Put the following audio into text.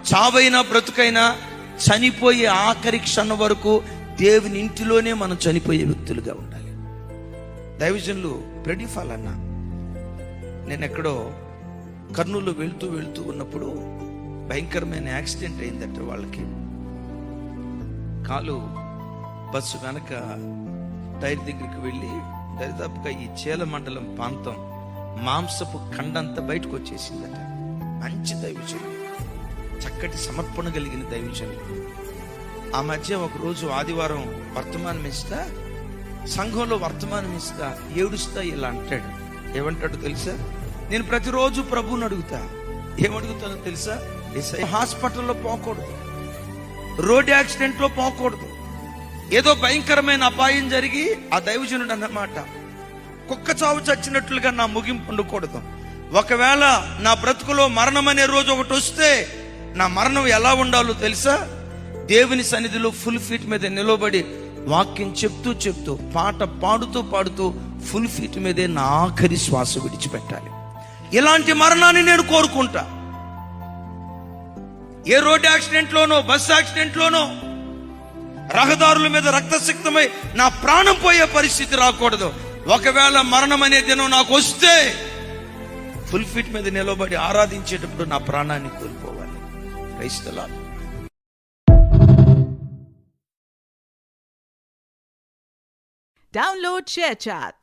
చావైనా బ్రతుకైనా చనిపోయే ఆఖరి క్షణం వరకు దేవుని ఇంటిలోనే మనం చనిపోయే వ్యక్తులుగా ఉండాలి. దైవజనులు ప్రెడిఫాల్ అన్న, నేను ఎక్కడో కర్నూలు వెళ్తూ ఉన్నప్పుడు భయంకరమైన యాక్సిడెంట్ అయిందట. వాళ్ళకి కాలు బస్సు వెనక టైర్ దగ్గరికి వెళ్ళి దరిదాపుగా ఈ చేల మండలం ప్రాంతం మాంసపు కండంతా బయటకు వచ్చేసిందట. మంచి దైవజనులు, చక్కటి సమర్పణ కలిగిన దైవజనులు. ఆ మధ్య ఒకరోజు ఆదివారం వర్తమానం ఇస్తా, సంఘంలో వర్తమానం ఇస్తా, ఏడుస్తా ఇలా అంటాడు. ఏమంటాడు తెలుసా? నేను ప్రతిరోజు ప్రభువుని అడుగుతా. ఏమడుగుతానో తెలుసా? హాస్పిటల్లో పోకూడదు, రోడ్ యాక్సిడెంట్ లో పోకూడదు, ఏదో భయంకరమైన అపాయం జరిగి ఆ దైవజనుడు అన్నమాట కుక్క చావు చచ్చినట్లుగా నా ముగింపు ఉండకూడదు. ఒకవేళ నా బ్రతుకులో మరణం అనే రోజు ఒకటి వస్తే నా మరణం ఎలా ఉండాలో తెలుసా? దేవుని సన్నిధిలో ఫుల్ ఫీట్ మీద నిలబడి వాక్యం చెప్తూ పాట పాడుతూ ఫుల్ ఫీట్ మీదే నా ఆఖరి శ్వాస విడిచిపెట్టాలి. ఇలాంటి మరణాన్ని నేను కోరుకుంటా. ఏ రోడ్ యాక్సిడెంట్ లోనో, బస్ యాక్సిడెంట్ లోనో, రహదారుల మీద రక్తసిక్తమై నా ప్రాణం పోయే పరిస్థితి రాకూడదు. ఒకవేళ మరణం అనే దినం నాకు వస్తే ఫుల్ ఫీట్ మీద నిలబడి ఆరాధించేటప్పుడు నా ప్రాణాన్ని కోల్పోవాలి. Praise the Lord. Download ShareChat.